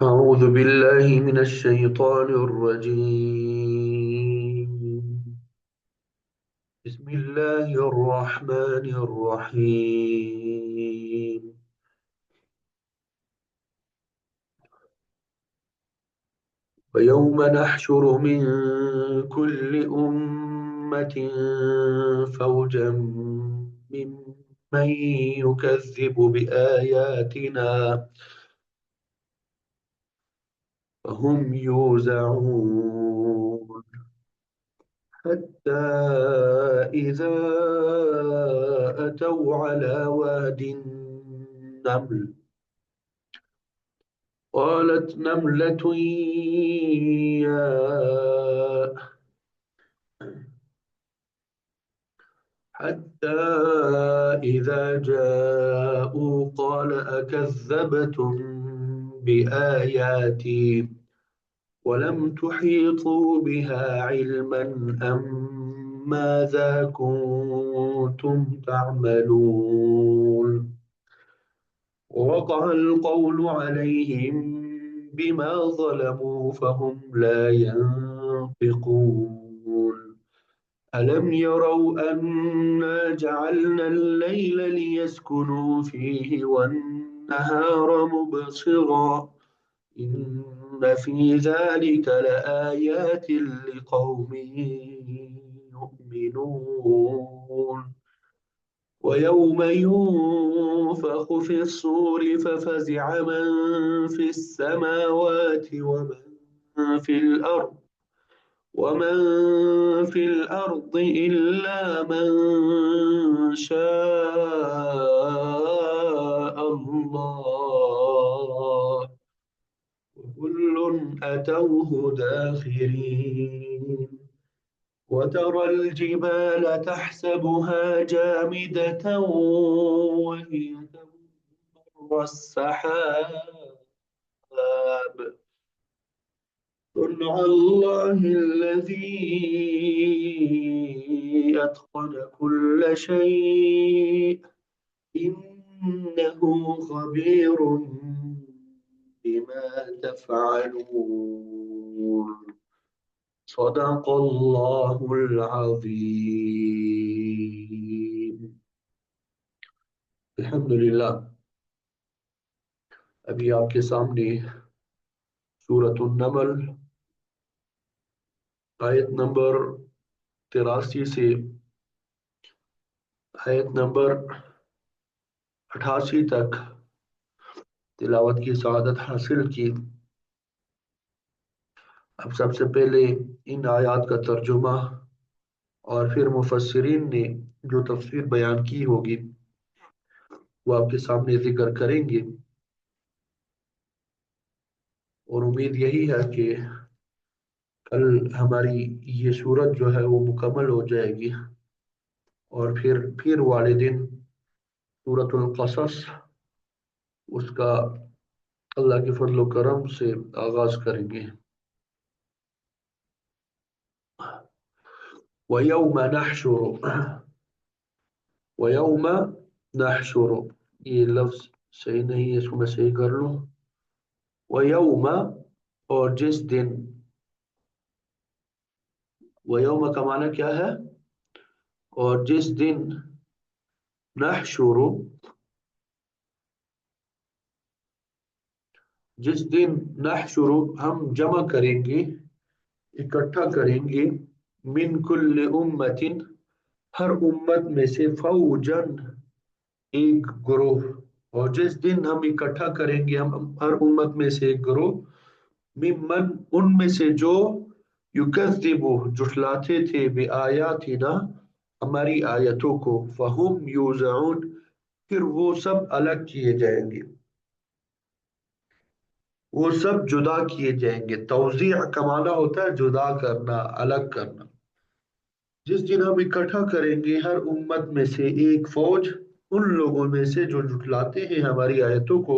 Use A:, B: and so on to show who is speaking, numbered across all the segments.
A: أعوذ بالله من الشيطان الرجيم. بسم الله الرحمن الرحيم. ويوم نحشر من كل أمة فوجا ممن يكذب بآياتنا فهم يوزعون حتى إذا أتوا على واد النمل قالت نملة يا حتى إذا جاءوا قال أكذبتم بآياتي ولم تحيطوا بها علما أم ماذا كنتم تعملون ووقع القول عليهم بما ظلموا فهم لا ينطقون ألم يروا أنا جعلنا الليل ليسكنوا فيه والنهار مبصرا إن في ذلك لآيات لقوم يؤمنون ويوم ينفخ في الصور ففزع من في السماوات ومن في الأرض إلا من شاء الله وكل أتوه داخرين وترى الجبال تحسبها جامدة وهي تمر السحاب صنع الله الذي أتقن كل شيء إنه خبير بما تفعلون صدق الله العظيم. الحمدللہ، ابھی آپ کے سامنے سورۃ النمل آیت نمبر 83 سے آیت نمبر 88 تک تلاوت کی سعادت حاصل کی۔ اب سب سے پہلے ان آیات کا ترجمہ اور پھر مفسرین نے جو تفسیر بیان کی ہوگی وہ آپ کے سامنے ذکر کریں گے، اور امید یہی ہے کہ کل ہماری یہ صورت جو ہے وہ مکمل ہو جائے گی، اور پھر والے دن سورۃ القصص اس کا اللہ کے فضل و کرم سے آغاز کریں گے۔ وَيَوْمَ نَحْشُرُ وَيَوْمَ نَحْشُرُ، یہ لفظ صحیح نہیں ہے، اس کو میں صحیح کر لوں۔ وَيَوْمَ، اور جس دن، وَيَوْمَ کا معنی کیا ہے؟ اور جس دن، نحشر، جس دن، نحشر ہم جمع کریں گے، اکٹھا کریں گے، من کل امت، ہر امت میں سے، فوجن، ایک گروہ، اور جس دن ہم اکٹھا کریں گے ہم ہر امت میں سے ایک گروہ، ممن، ان میں سے جو، یکذب، جھٹلاتے تھے، بآیاتنا، ہماری آیتوں کو، فہم یوزعون، پھر وہ سب الگ کیے جائیں گے، وہ سب جدا کیے جائیں گے۔ توزیع کا معنی ہوتا ہے جدا کرنا، الگ کرنا۔ جس دن ہم اکٹھا کریں گے ہر امت میں سے ایک فوج، ان لوگوں میں سے جو جھٹلاتے ہیں ہماری آیتوں کو،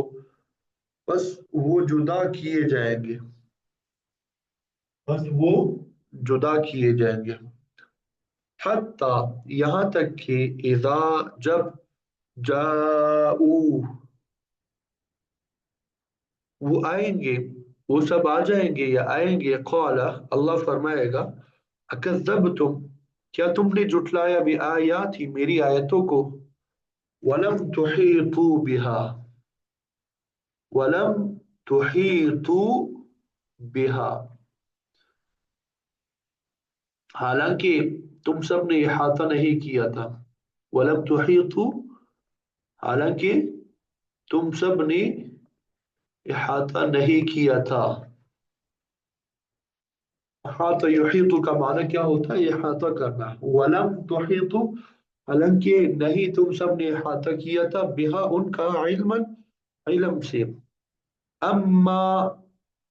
A: بس وہ جدا کیے جائیں گے، بس وہ جدا کیے جائیں گے۔ حتیٰ، یہاں تک کہ، اذا، جب، جاؤ، وہ آئیں گے، وہ سب آ جائیں گے یا آئیں گے، قال اللہ فرمائے گا اکذبتم، کیا تم نے جھٹلایا بھی آیاتی میری آیتوں کو، ولم تحیطوا بها، ولم تحیطوا بها، حالانکہ تم سب نے احاطہ نہیں کیا تھا، ولم تحیطوا، حالانکہ تم سب نے احاطہ نہیں کیا تھا۔ احاطہ یحیط کا معنی کیا ہوتا ہے؟ احاطہ کرنا۔ ولم تحیطوا، حالانکہ نہیں تم سب نے احاطہ کیا تھا، بہا ان کا، علما علم سے، اما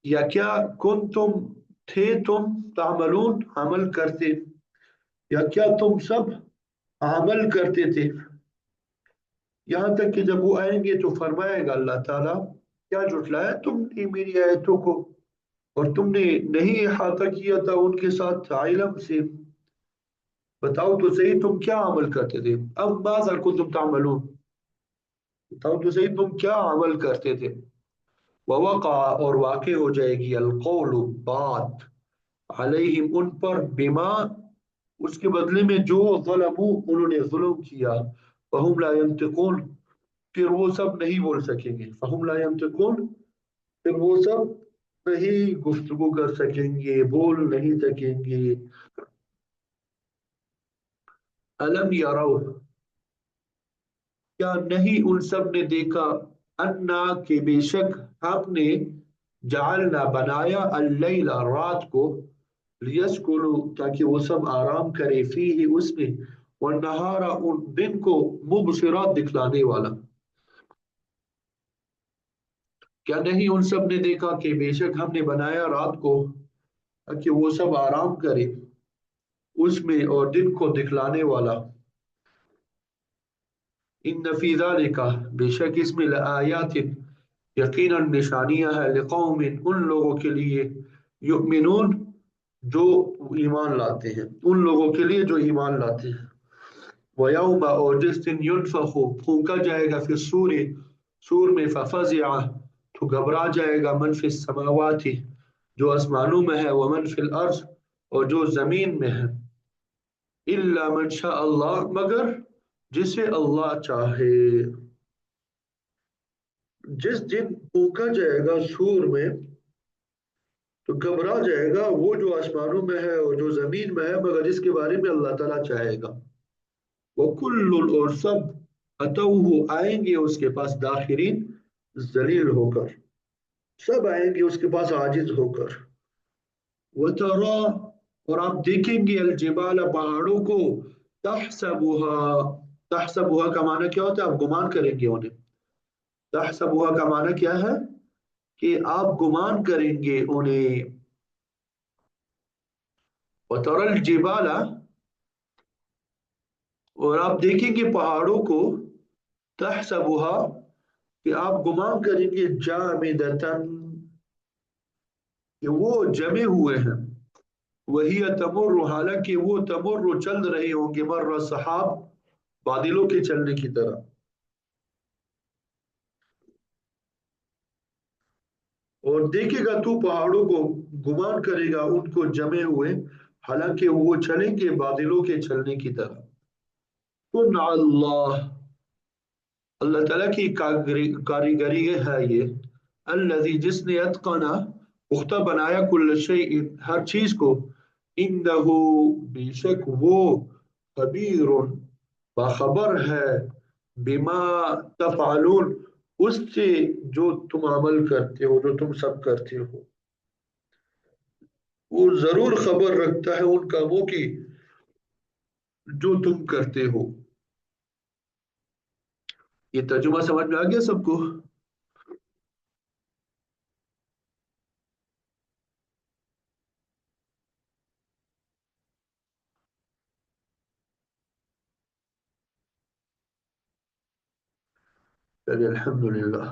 A: یا کیا، کن تم تھے تم، تعملون عمل کرتے، یا کیا تم سب عمل کرتے تھے، یہاں تک کہ جب وہ آئیں گے تو فرمائے گا اللہ تعالیٰ کیا جھٹلایا تم نے میری آیتوں کو، اور تم نے نہیں احاطہ کیا تھا ان کے ساتھ علم سے، بتاؤ تو صحیح تم کیا عمل کرتے تھے، اب ماذا کنتم تعملون، بتاؤ تو صحیح تم کیا عمل کرتے تھے، ووقع اور واقع ہو جائے گی، القول بات، علیہم ان پر، بما اس کے بدلے میں جو، ظلموا انہوں نے ظلم کیا، فہم لا ينطقون پھر وہ سب نہیں بول سکیں گے، فہم لا ينطقون پھر وہ سب نہیں گفتگو کر سکیں گے، بول نہیں سکیں گے۔ الم یرو، کیا نہیں ان سب نے دیکھا، انا کہ بے شک ہم نے، جعلنا بنایا، اللیل رات کو، لیسکنوا تاکہ وہ سب آرام کرے، فیہ اس میں، والنہار ان دن کو، مبصرا دکھلانے والا، کیا نہیں ان سب نے دیکھا کہ بے شک ہم نے بنایا رات کو تاکہ وہ سب آرام کرے اس میں، اور دن کو دکھلانے والا، ان فی ذالک بے شک اس میں، لآیات یقیناً نشانیاں ہے، لقوم ان لوگوں کے لیے، یؤمنون جو ایمان لاتے ہیں، ان لوگوں کے لیے جو ایمان لاتے ہیں، وَيَوْمَ اور جس دن يُنفَخُ پھونکا جائے گا، پھر سور سور میں، فَفَزِعَ تو گھبرا جائے گا، من فی السماوات جو آسمانوں میں ہے، ومن فی الارض اور جو زمین میں ہے، الا من شاء اللہ مگر جسے اللہ چاہے، جس دن پھونکا جائے گا سور میں تو گھبرا جائے گا وہ جو آسمانوں میں ہے اور جو زمین میں ہے، مگر جس کے بارے میں اللہ تعالیٰ چاہے گا، وَكُلٌّ اور سب، اتوہ آئیں گے اس کے پاس، داخرین ذلیل ہو کر، سب آئیں گے اس کے پاس عاجز ہو کر، وَتَرَى اور آپ دیکھیں گے، الجبال پہاڑوں کو، تحسبها تحسبها کا معنی کیا ہوتا ہے؟ آپ گمان کریں گے انہیں، تحسبها کا معنی کیا ہے؟ کہ آپ گمان کریں گے انہیں، وَتَرَى الجبال اور آپ دیکھیں گے پہاڑوں کو، تحسبها کہ آپ گمان کریں گے، جامدتن کہ وہ جمے ہوئے ہیں، وہی تمر حالانکہ وہ تمر چل رہے ہوں گے، مر صحاب بادلوں کے چلنے کی طرح، اور دیکھے گا تو پہاڑوں کو، گمان کرے گا ان کو جمے ہوئے، حالانکہ وہ چلیں گے بادلوں کے چلنے کی طرح، کن اللہ اللہ تعالیٰ کی کاریگری ہے یہ، الذی جس نے اتقنا پختہ بنایا، کل شیء ہر چیز کو، انہ بے شک وہ، خبیر باخبر ہے، بما تفعلون اس سے جو تم عمل کرتے ہو، جو تم سب کرتے ہو، وہ ضرور خبر رکھتا ہے ان کاموں کی جو تم کرتے ہو۔ یہ ترجمہ سمجھ میں آ گیا سب کو؟ چلیے الحمدللہ۔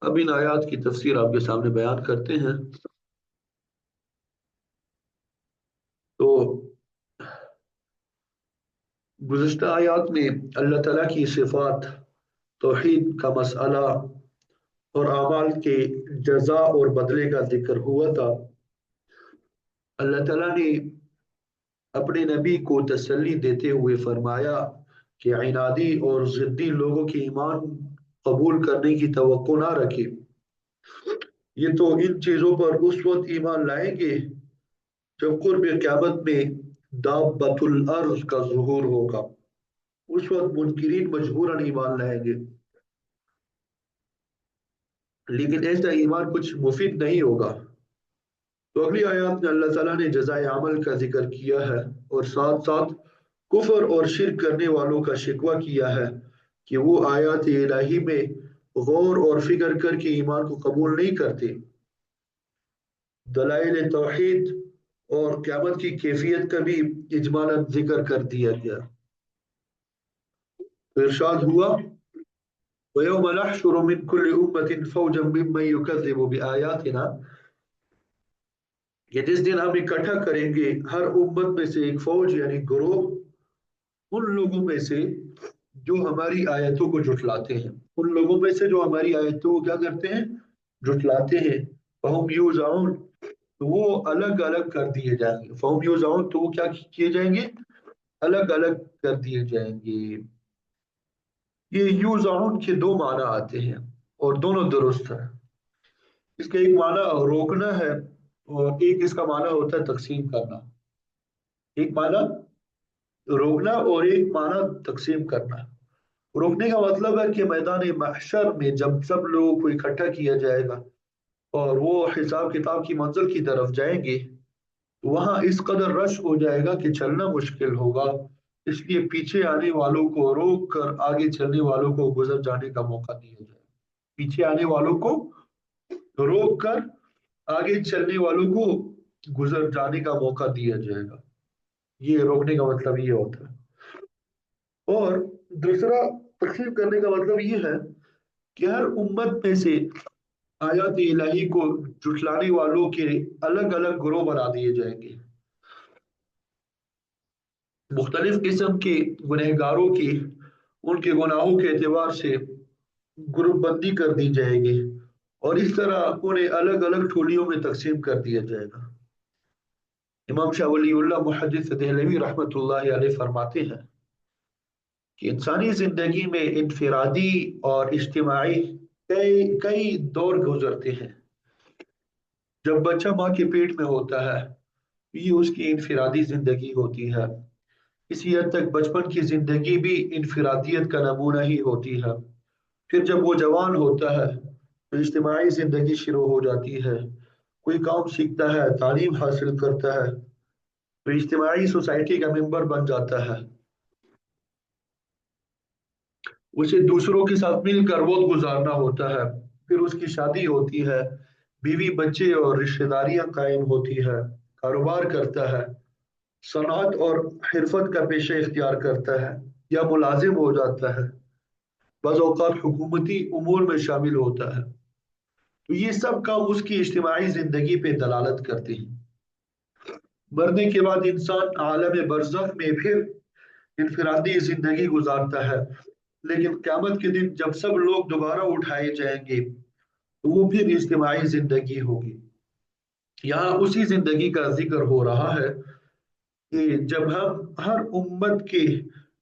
A: اب ان آیات کی تفسیر آپ کے سامنے بیان کرتے ہیں۔ تو गुज़श्ता आयात में अल्लाह ताला की सिफ़ात, तौहीद का मसला और आमाल के जजा और बदले का जिक्र हुआ था। अल्लाह ताला ने अपने नबी को तसल्ली देते हुए फरमाया कि इनादी और ज़िद्दी लोगों के ईमान कबूल करने की तवक्को ना रखे। ये तो इन चीज़ों पर उस वक्त ईमान लाएंगे जब कुर्ब क़यामत में दाब्बतुल अर्ज़ का ज़ुहूर होगा। उस वक्त मुनकिरीन मजबूरन ईमान लाएंगे, लेकिन ऐसा ईमान कुछ मुफीद नहीं होगा। तो अगली आयत में अल्लाह ताला ने जज़ाए अमल का जिक्र किया है और साथ साथ कुफर और शिरक करने वालों का शिकवा किया है कि वो आयत इलाही में गौर और फिक्र करके ईमान को कबूल नहीं करते। दलाइल तौहीद और क़यामत की कैफियत का भी इजमालन जिक्र कर दिया गया। तो इरशाद हुआ वयौम नहशुरु मिन कुल्लि उम्मतिन फौजन मिम्मन युकज़्ज़िबु बिआयातिना, कि जिस दिन हम इकट्ठा करेंगे हर उम्मत में से एक फौज यानी ग्रोह उन लोगों में से जो हमारी आयतों को झुठलाते हैं, उन लोगों में से जो हमारी आयतों को क्या करते हैं, झुठलाते हैं। फहुम यूज़ाऊन, तो वो अलग अलग कर दिए जाएंगे। फहुम यूज़ाऊन, तो वो क्या किए जाएंगे, अलग अलग कर दिए जाएंगे। ये यूज़ाऊन के दो माना आते हैं और दोनों दुरुस्त है। इसका एक माना रोकना है और एक इसका माना होता है तकसीम करना। एक माना रोकना और एक माना तकसीम करना। रोकने का मतलब है कि मैदान महशर में जब सब लोगों को इकट्ठा किया जाएगा और वो हिसाब किताब की मंजिल की तरफ जाएंगे, तो वहां इस कदर रश हो जाएगा कि चलना मुश्किल होगा। इसलिए पीछे आने वालों को रोक कर आगे चलने वालों को गुजर जाने का मौका दिया जाएगा। पीछे आने वालों को रोक कर आगे चलने वालों को गुजर जाने का मौका दिया जाएगा। ये रोकने का मतलब ये होता है। और दूसरा तकसीम करने का मतलब ये है कि हर उम्मत में से आयत इलाही को जुटलाने वालों के अलग अलग ग्रोह बना दिए जाएंगे। मुख्तलिफ किस्म के गुनहगारों की उनके गुनाहों के एतबार से ग्रुप बंदी कर दी जाएगी और इस तरह उन्हें अलग अलग टोलियों में तकसीम कर दिया जाएगा। इमाम शाह वलीउल्लाह मुहद्दिस देहलवी रहमतुल्लाहि अलैह फरमाते हैं कि इंसानी जिंदगी में इनफिरादी और इज्तिमाई कई कई दौर गुजरते हैं। जब बच्चा माँ के पेट में होता है ये उसकी इनफिरादी जिंदगी होती है। इसी हद तक बचपन की जिंदगी भी इनफिरादियत का नमूना ही होती है। फिर जब वो जवान होता है तो इज्तिमाई जिंदगी शुरू हो जाती है। कोई काम सीखता है, तालीम हासिल करता है, तो इज्तिमाई सोसाइटी का मेंबर बन जाता है। उसे दूसरों के साथ मिलकर वक्त गुजारना होता है। फिर उसकी शादी होती है, बीवी बच्चे और रिश्तेदारियां कायम होती है, कारोबार करता है, सनअत और हिरफत का पेशा इख्तियार करता है या मुलाजिम हो जाता है, बज़ औक़ात हुकूमती उमूर में शामिल होता है। तो ये सब काम उसकी इज्तिमाई जिंदगी पे दलालत करते हैं। मरने के बाद इंसान आलम बरज़ख में फिर इनफिरादी जिंदगी गुजारता है, लेकिन क़यामत के दिन जब सब लोग दोबारा उठाए जाएंगे तो वो फिर इज्तिमाई जिंदगी होगी। यहाँ उसी जिंदगी का जिक्र हो रहा है कि जब हम हर उम्मत के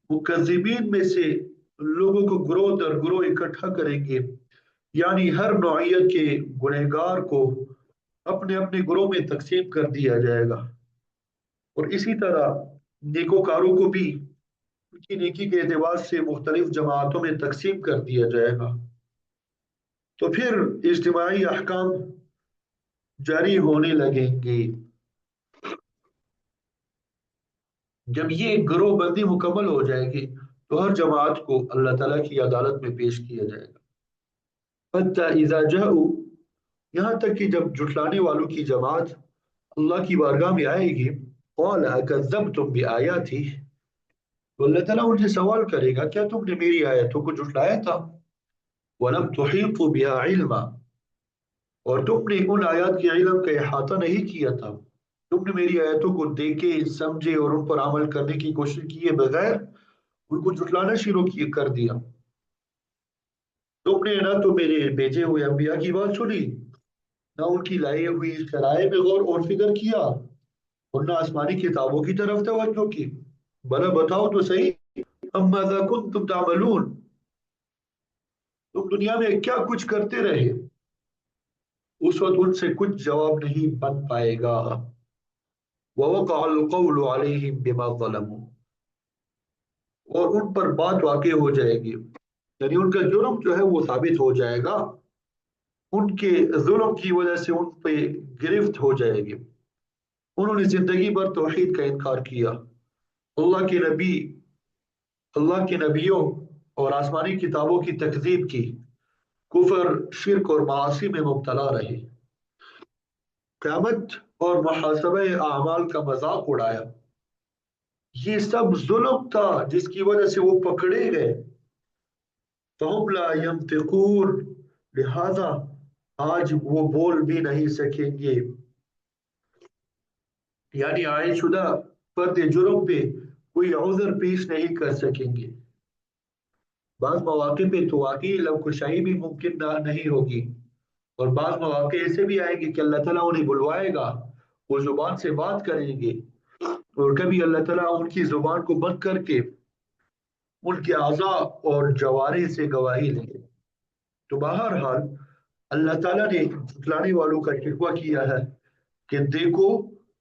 A: मुकज़्ज़िबीन में से लोगों को ग्रोह दर ग्रोह इकट्ठा करेंगे, यानी हर नौइयत के गुनहगार को अपने अपने ग्रोह में तकसीम कर दिया जाएगा और इसी तरह नेकोकारों को भी उनकी नेकी के एतबार से मुख्तलिफ जमातों में तकसीम कर दिया जाएगा। तो फिर इज्तिमाई अहकाम जारी होने लगेंगे। जब ये गिरोह बंदी मुकम्मल हो जाएगी तो हर जमात को अल्लाह ताला की अदालत में पेश किया जाएगा। हत्ता इज़ा जाऊ, यहाँ तक कि जब जुटलाने वालों की जमात अल्लाह की बारगाह में आएगी, क़ाल अकज़्ज़ब्तुम बिआयाती, तो अल्लाह ताला उनसे सवाल करेगा क्या तुमने मेरी आयतों को जुटलाया था। वलम तुहीतू बिहा इल्मा, और तुमने उन आयत के इल्म का इहाता नहीं किया था। तुमने मेरी आयतों को देखे, समझे और उन पर अमल करने की कोशिश किए बगैर उनको झुठलाना शुरू कर दिया। तुमने ना तो मेरे भेजे हुए अंबिया की बात सुनी, ना उनकी लाई हुई शराय में गौर और फिक्र किया, और ना आसमानी किताबों की तरफ तवज्जो की। भला बताओ तो सही, अम्माज़ा कुन्तुम तामलून, तुम दुनिया में क्या कुछ करते रहे। उस वक्त उनसे कुछ जवाब नहीं बन पाएगा। ववक़अल क़ौलु अलैहिम बिमा ज़लमू, और उन पर बात वाक़ई हो जाएगी, यानी उनका जुर्म जो है वो साबित हो जाएगा, उनके जुल्म की वजह से उन पे गिरफ्त हो जाएगी। उन्होंने जिंदगी भर तौहीद का इनकार किया, अल्लाह के नबी अल्लाह के नबियों और आसमानी किताबों की तकजीब की, कुफर, शिरक और मासी में मुब्तला रहे, क़यामत और मुहासबे आमाल का मजाक उड़ाया। ये सब जुल्म था जिसकी वजह से वो पकड़े गए। फहुम ला यंतिकून, लिहाजा आज वो बोल भी नहीं सकेंगे, यानी आयशुदा फर्द जुर्म पे कोई उज़र पेश नहीं कर सकेंगे। बाज़ मौके पे तो वाकई लबकुशाई भी मुमकिन नहीं होगी, और बाज़ मौके ऐसे भी आएंगे कि अल्लाह ताला उन्हें बुलवाएगा, वो जुबान से बात करेंगे, और कभी अल्लाह ताला उनकी जुबान को बंद करके उनके आज़ा और जवारे से गवाही लेंगे। तो बहरहाल अल्लाह ताला ने झुटलाने वालों का शिकवा किया है कि देखो,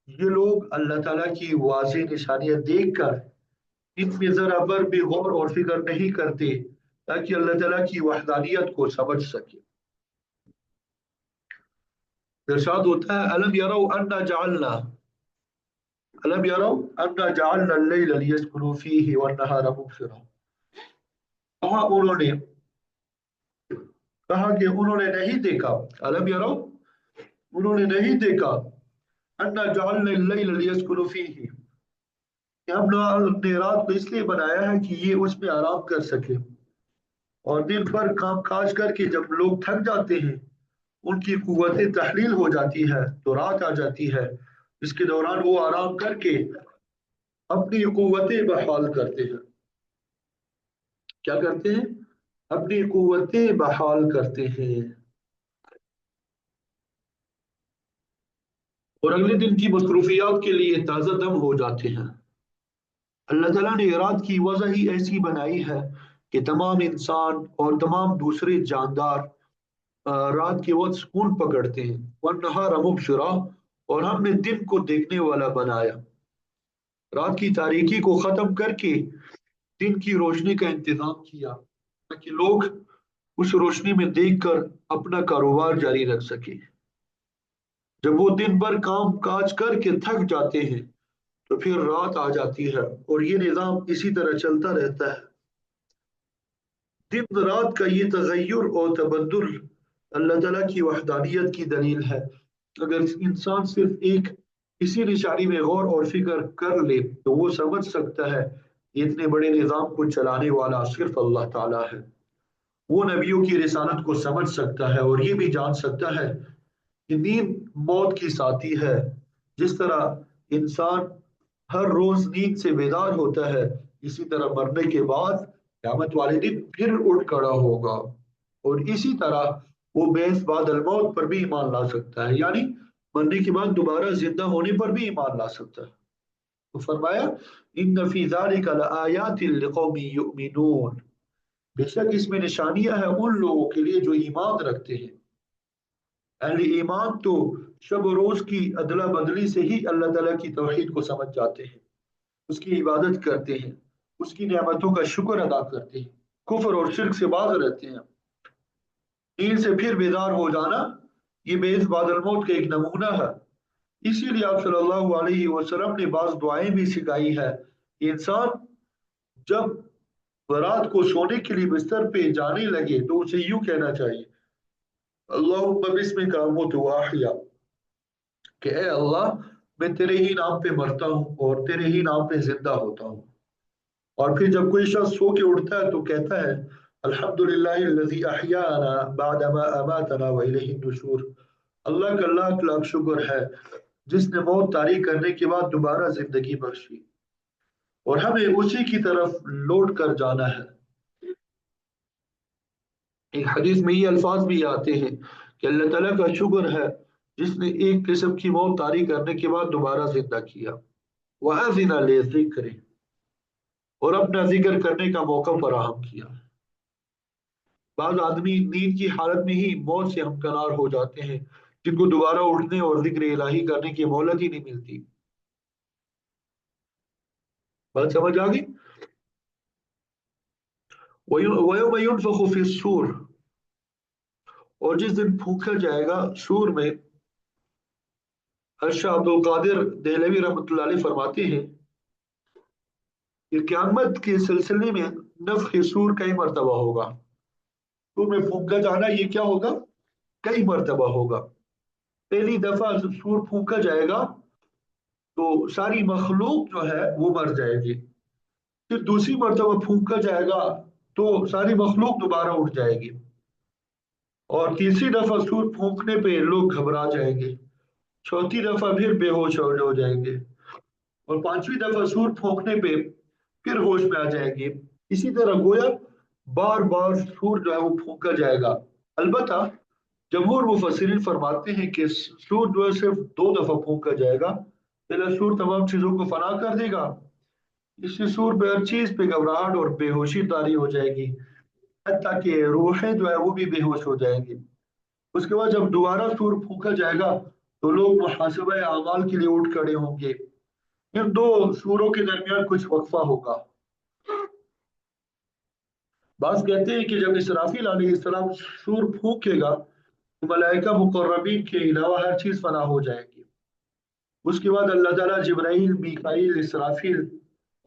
A: ये लोग अल्लाह ताला की वाज़ेह निशानियां देखकर इनमें जरा बर भी गौर और फिक्र नहीं करते, ताकि अल्लाह ताला की वहदानियत को समझ सके। इरशाद होता है, अलम यरौ अन्ना जअलना अल-लैला लियस्कुनू फीही वन-नहारा मुबसिरा। कहा उन्होंने कहा कि उन्होंने नहीं देखा, अलम यरौ, उन्होंने नहीं देखा, अन्ना जअलना अल-लैला लियस्कुनू फीही, कि हमने रात को इसलिए बनाया है कि ये उसमें आराम कर सके, और दिन भर काम काज करके जब लोग थक जाते हैं, उनकी कुव्वतें तहलील हो जाती है, तो रात आ जाती है, इसके दौरान वो आराम करके अपनी कुव्वतें बहाल करते हैं। क्या करते हैं? अपनी कुव्वतें बहाल करते हैं, और अगले दिन की मसरूफियात के लिए ताज़ा दम हो जाते हैं। अल्लाह ताला ने रात की वजह ही ऐसी बनाई है कि तमाम इंसान और तमाम दूसरे जानदार रात के वक्त सुकून पकड़ते हैं। वन्नहार मुबशिरा, और हमने दिन को देखने वाला बनाया, रात की तारीकी को खत्म करके दिन की रोशनी का इंतजाम किया, ताकि लोग उस रोशनी में देखकर अपना कारोबार जारी रख सके। जब वो दिन भर काम काज करके थक जाते हैं, तो फिर रात आ जाती है, और ये निज़ाम इसी तरह चलता रहता है। दिन रात का ये तगय्युर और तबद्दुल अल्लाह ताला की वहदानियत की दलील है। अगर इंसान सिर्फ एक इसी निशानी में गौर और फिक्र कर ले, तो वो समझ सकता है कि इतने बड़े निज़ाम को चलाने वाला सिर्फ अल्लाह ताला है। वो नबियों की रिसालत को समझ सकता है, और ये भी जान सकता है कि नींद मौत की साथी है। जिस तरह इंसान हर रोज नींद से बेदार होता है, इसी तरह मरने के बाद क़यामत वाले दिन फिर उठ खड़ा होगा, और इसी तरह वो बेस बाद मौत पर भी ईमान ला सकता है, यानी मरने के बाद दोबारा जिंदा होने पर भी ईमान ला सकता है। तो फरमाया, इन्न फी ज़ालिका लआयातिन लिक़ौमिन युमिनून, बेशक इसमें निशानियां हैं उन लोगों के लिए जो ईमान रखते हैं। अहले ईमान तो शब रोज की अदला बदली से ही अल्लाह ताला की तौहीद को समझ जाते हैं, उसकी इबादत करते हैं, उसकी नेमतों का शुक्र अदा करते हैं, कुफर और शिर्क से बाज रहते हैं। नींद से फिर बेदार हो जाना, ये बेस बादल मौत का एक नमूना है। इसीलिए आप सल्लल्लाहु अलैहि वसल्लम ने बाज दुआएं भी सिखाई है। इंसान जब रात को सोने के लिए बिस्तर पे जाने लगे, तो उसे यूं कहना चाहिए, अल्लाहुम्मा बिस्मिका अमूतु व अहया, कि ए अल्लाह, मैं तेरे ही नाम पे मरता हूँ और तेरे ही नाम पे जिंदा होता हूँ। और फिर जब कोई शख्स सो के उठता है तो कहता है, अल्हम्दुलिल्लाहिल्लज़ी अहयाना बअदमा अमातना व इलैहि नुशूर, अल्लाह का लाख लाख शुक्र है जिसने मौत तारीख करने के बाद दोबारा जिंदगी बख्शी। اور ہمیں اسی کی طرف لوٹ کر جانا ہے۔ ایک حدیث میں یہ الفاظ بھی آتے ہیں کہ اللہ تعالیٰ کا شکر ہے جس نے ایک قسم کی موت طاری کرنے کے بعد دوبارہ زندہ کیا، وَأَذِنَ لِلذِّكْرِ، اور اپنا ذکر کرنے کا موقع فراہم کیا۔ بعض آدمی نیند کی حالت میں ہی موت سے ہمکنار ہو جاتے ہیں، جن کو دوبارہ اٹھنے اور ذکر الہی کرنے کی مہلت ہی نہیں ملتی۔ بات سمجھ آ گئی؟ وَيَوْمَ يُنفَخُ فِي الصُّورِ، اور جس دن پھونکا جائے گا سور میں، شاہ عبد القادر دہلوی رحمۃ اللہ علیہ فرماتے ہیں کہ قیامت کے سلسلے میں نفخ سور کئی مرتبہ ہوگا۔ سور میں پھونکا جانا یہ کیا ہوگا؟ کئی مرتبہ ہوگا۔ پہلی دفعہ سور پھونکا جائے گا تو ساری مخلوق جو ہے وہ مر جائے گی، پھر دوسری مرتبہ پھونکا جائے گا تو ساری مخلوق دوبارہ اٹھ جائے گی، اور تیسری دفعہ سور پھونکنے پہ لوگ گھبرا جائیں گے، چوتھی دفعہ پھر بے ہوش ہو جائیں گے، اور پانچویں دفعہ سور پھونکنے پہ پھر ہوش میں آ جائیں گے۔ اسی طرح گویا بار بار سور جو ہے وہ پھونکا جائے گا۔ البتہ جمہور مفسرین فرماتے ہیں کہ سور جو ہے صرف 2 دفعہ پھونکا جائے گا۔ پہلا سور تمام چیزوں کو فنا کر دے گا، اس سے سور پہ ہر چیز پہ گھبراہٹ اور بے ہوشی طاری ہو جائے گی، حتیٰ کہ روحیں جو ہے وہ بھی بے ہوش ہو جائیں گی۔ اس کے بعد جب دوبارہ سور پھونکا جائے گا تو لوگ محاسبہ اعمال کے لیے اٹھ کھڑے ہوں گے۔ ان دو سوروں کے درمیان کچھ وقفہ ہوگا۔ بعض کہتے ہیں کہ جب اسرافیل علیہ السلام سور پھونکے گا تو ملائکہ مقربین کے علاوہ ہر چیز فنا ہو جائے گی۔ اس کے بعد اللہ تعالیٰ جبرائیل، میکائیل، اسرافیل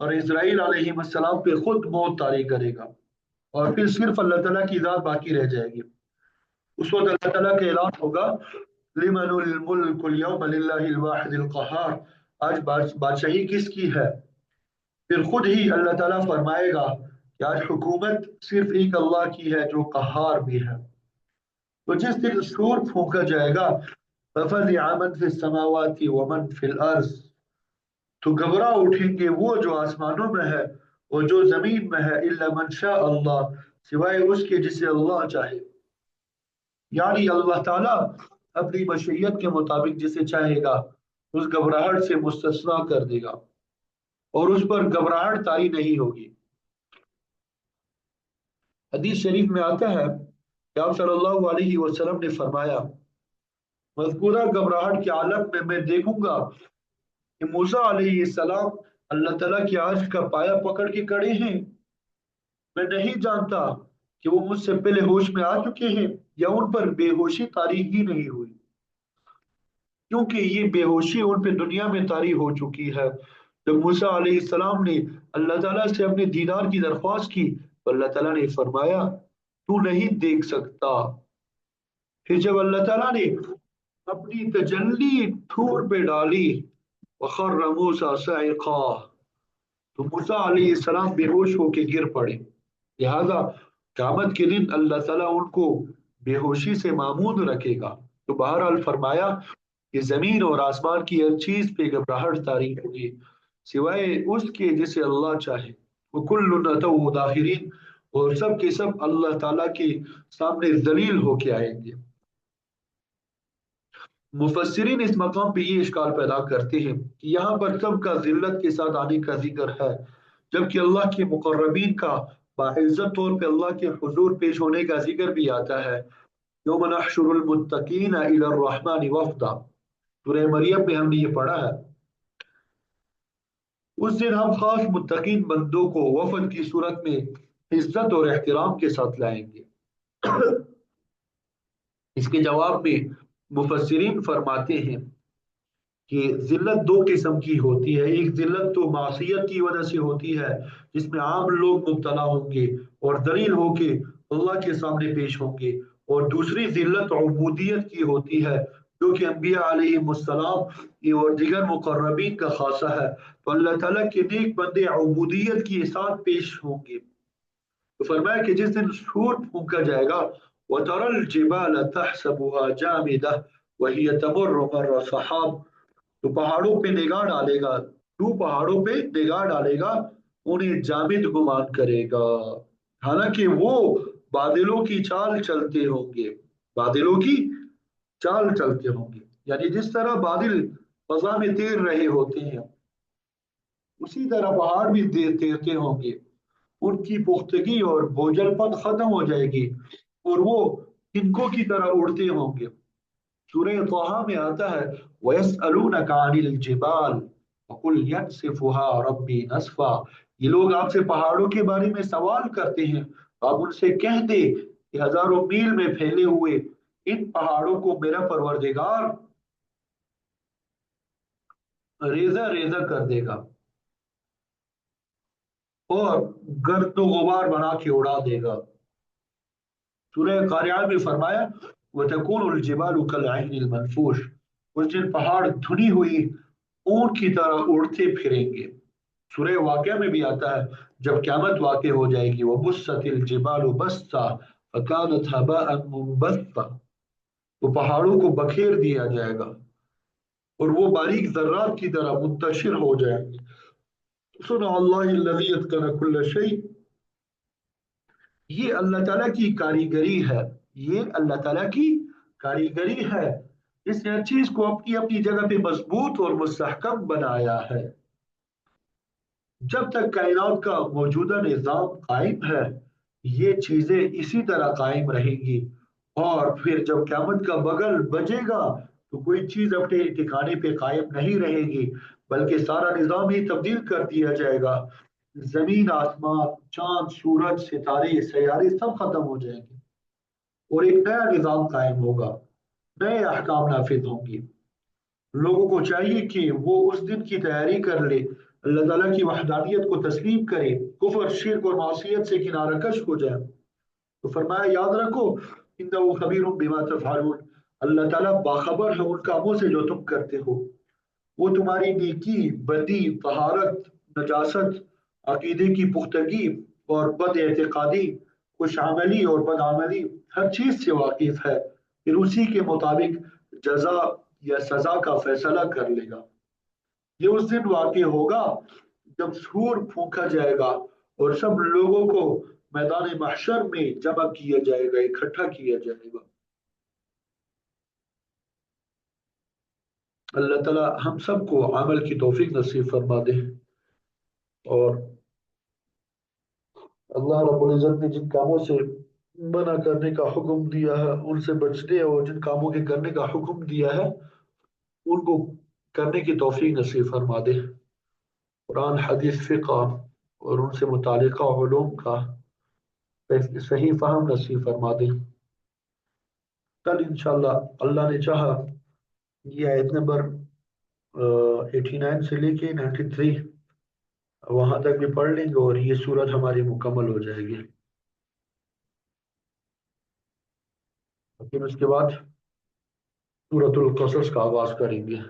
A: اور اسرائیل علیہ السلام پہ خود موت طاری کرے گا، اور پھر صرف اللہ تعالیٰ کی ذات باقی رہ جائے گی۔ اس وقت اللہ تعالیٰ کا اعلان ہوگا لمن الملک اليوم للہ الواحد القہار، آج بادشاہی کس کی ہے؟ پھر خود ہی اللہ تعالیٰ فرمائے گا کہ آج حکومت صرف ایک اللہ کی ہے جو قہار بھی ہے۔ تو جس دن سور پھونکا جائے گا فَفَزِعَ مَن فِي السَّمَاوَاتِ وَمَن فِي الْأَرْضِ، تو گھبرا اٹھیں گے وہ جو آسمانوں میں ہے اور جو زمین میں ہے، الا من شاء اللہ، سوائے اس کے جسے اللہ چاہے۔ یعنی اللہ تعالیٰ اپنی مشیت کے مطابق جسے چاہے گا اس گھبراہٹ سے مستثنا کر دے گا، اور اس پر گھبراہٹ طاری نہیں ہوگی۔ حدیث شریف میں آتا ہے کہ آپ صلی اللہ علیہ وسلم نے فرمایا مذکورہ گھبراہٹ کے عالم میں دیکھوں گا کہ موسیٰ علیہ السلام اللہ تعالیٰ کے عرش کا پایا پکڑ کے کھڑے ہیں، میں نہیں جانتا کہ وہ مجھ سے پہلے ہوش میں آ چکے ہیں یا ان پر بے ہوشی طاری ہی نہیں ہوئی، کیونکہ یہ بے ہوشی ان پہ دنیا میں طاری ہو چکی ہے۔ جب موسیٰ علیہ السلام نے اللہ تعالیٰ سے اپنے دیدار کی درخواست کی تو اللہ تعالیٰ نے فرمایا تو نہیں دیکھ سکتا۔ پھر جب اللہ تعالیٰ نے اپنی تجلی ٹھور پہ ڈالی وخر موسیٰ صعقا، تو موسیٰ علیہ السلام بے ہوش ہو کے گر پڑے۔ لہذا قیامت کے دن اللہ تعالیٰ ان کو بے ہوشی سے معمون رکھے گا۔ تو بہرحال فرمایا کہ زمین اور آسمان کی ہر چیز پہ گھبراہٹ طاری ہوگی سوائے اس کے جسے اللہ چاہے۔ وَكُلٌّ أَتَوْهُ دَاخِرِينَ، اور سب کے سب اللہ تعالیٰ کے سامنے ذلیل ہو کے آئیں گے۔ مفسرین اس مقام پہ یہ اشکال پیدا کرتے ہیں کہ یہاں پر سب کا ذلت کے ساتھ آنے کا ذکر ہے، جبکہ اللہ کے مقربین کا باعزت طور پہ اللہ کے حضور پیش ہونے کا ذکر بھی آتا ہے۔ یوم نحشر المتقین الی الرحمن وفدا، سورہ مریم میں ہم نے یہ پڑھا ہے۔ اس دن ہم خاص متقین بندوں کو وفد کی صورت میں عزت اور احترام کے ساتھ لائیں گے۔ اس کے جواب میں مفسرین فرماتے ہیں کہ ذلت 2 قسم کی ہوتی ہے۔ ایک ذلت تو معصیت کی وجہ سے ہوتی ہے جس میں عام لوگ مبتلا ہوں گے اور ذلیل ہو کے اللہ کے سامنے پیش ہوں گے، اور دوسری ذلت عبودیت کی ہوتی ہے جو کہ انبیاء علیہ السلام اور دیگر مقربین کا خاصہ ہے۔ تو اللہ تعالیٰ کے نیک بندے عبودیت کے ساتھ پیش ہوں گے۔ تو فرمایا کہ جس دن سور پھونکا جائے گا وَتَرَى الْجِبَالَ تَحْسَبُهَا جَامِدَةً وَهِيَ تَمُرُّ مَرَّ السَّحَابِ، تو پہاڑوں پہ نگاہ ڈالے گا تو पहाड़ों पे निगाह डालेगा, उन्हें जामिद गुमान करेगा, हालांकि वो बादलों की चाल चलते होंगे, बादलों की चाल चलते होंगे। यानी जिस तरह बादल फजा में तैर रहे होते हैं, उसी तरह पहाड़ भी तैरते होंगे। उनकी पुख्तगी और बोझलपन खत्म हो जाएगी और वो तिनकों की तरह उड़ते होंगे। सूरह तहा में आता है, वयसअलूनका अनिल जिबाल फकुल यनसिफुहा रब्बी नस्फा। ये लोग आपसे पहाड़ों के बारे में सवाल करते हैं, तो आप उनसे कह दे कि हजारों मील में फैले हुए इन पहाड़ों को मेरा परवरदिगार रेजा रेजा कर देगा और गर्द गुबार बना के उड़ा देगा। सूरह कारियात में फरमाया, वतकूनुल जिबालु कल अहनिल मनफूश। उस दिन पहाड़ धुनी हुई ऊंट की तरह उड़ते फिरेंगे। सूरह वाक़या में भी आता है, जब क़यामत वाक़ हो जाएगी, वह बुस्सतिल जिबालु बस्सा फकानत हबाअन मुंबस्सा, तो पहाड़ों को बखेर दिया जाएगा और वो बारीक जर्रात की तरह मुंतशिर हो जाएंगे। सुन अल्लाह कुल्ल शै, ये अल्लाह ताला की कारीगरी है, ये अल्लाह ताला की कारीगरी है। इसने हर चीज को अपनी अपनी जगह पे मजबूत और मुस्तहकम बनाया है। जब तक कायनात का मौजूदा निज़ाम कायम है, ये चीजें इसी तरह कायम रहेंगी। और फिर जब क़यामत का बगल बजेगा, तो कोई चीज अपने ठिकाने पे कायम नहीं रहेगी, बल्कि सारा निज़ाम ही तब्दील कर दिया जाएगा। जमीन आसमान चांद सूरज सितारे सैयारे सब खत्म हो जाएंगे और एक नया निज़ाम कायम होगा, नए अहकाम नाफिज होंगे। लोगों को चाहिए कि वो उस दिन की तैयारी कर ले, अल्लाह ताला की वहदानियत को तस्लीम करे, कुफर शिर्क और मासियत से किनारा कश हो जाए। तो फरमाया, याद रखो, इन्नहु खबीरुम बिमा तफअलून, अल्लाह ताला बाखबर है उन कामों से जो तुम करते हो। वो तुम्हारी नेकी बदी तहारत नजासत अकीदे की पुख्तगी और बद एतकादी खुश अमली और बदअमली हर चीज से वाकिफ है, फिर उसी के मुताबिक जजा या सजा का फैसला कर लेगा। ये उस दिन वाकई होगा जब सूर फूंका जाएगा और सब लोगों को मैदान महशर में जमा किया जाएगा, इकट्ठा किया जाएगा। अल्लाह ताला हम सबको अमल की तौफीक नसीब फरमा दे। और अल्लाह रब्बुल इज्जत ने जिन कामों से मना करने का हुक्म दिया है उनसे बचने, और जिन कामों के करने का हुक्म दिया है उनको करने की तौफीक नसीब फरमा दे। कुरान हदीस फिक़ह और उनसे मुतालिका उलूम का सही फहम नसीब फरमा दे। कल इंशाल्लाह अल्लाह ने चाहा, ये आयत नंबर 89 से लेके 93 वहां तक भी पढ़ लेंगे और ये सूरत हमारी मुकम्मल हो जाएगी। लेकिन उसके बाद सूरतुल कसस का आगाज करेंगे।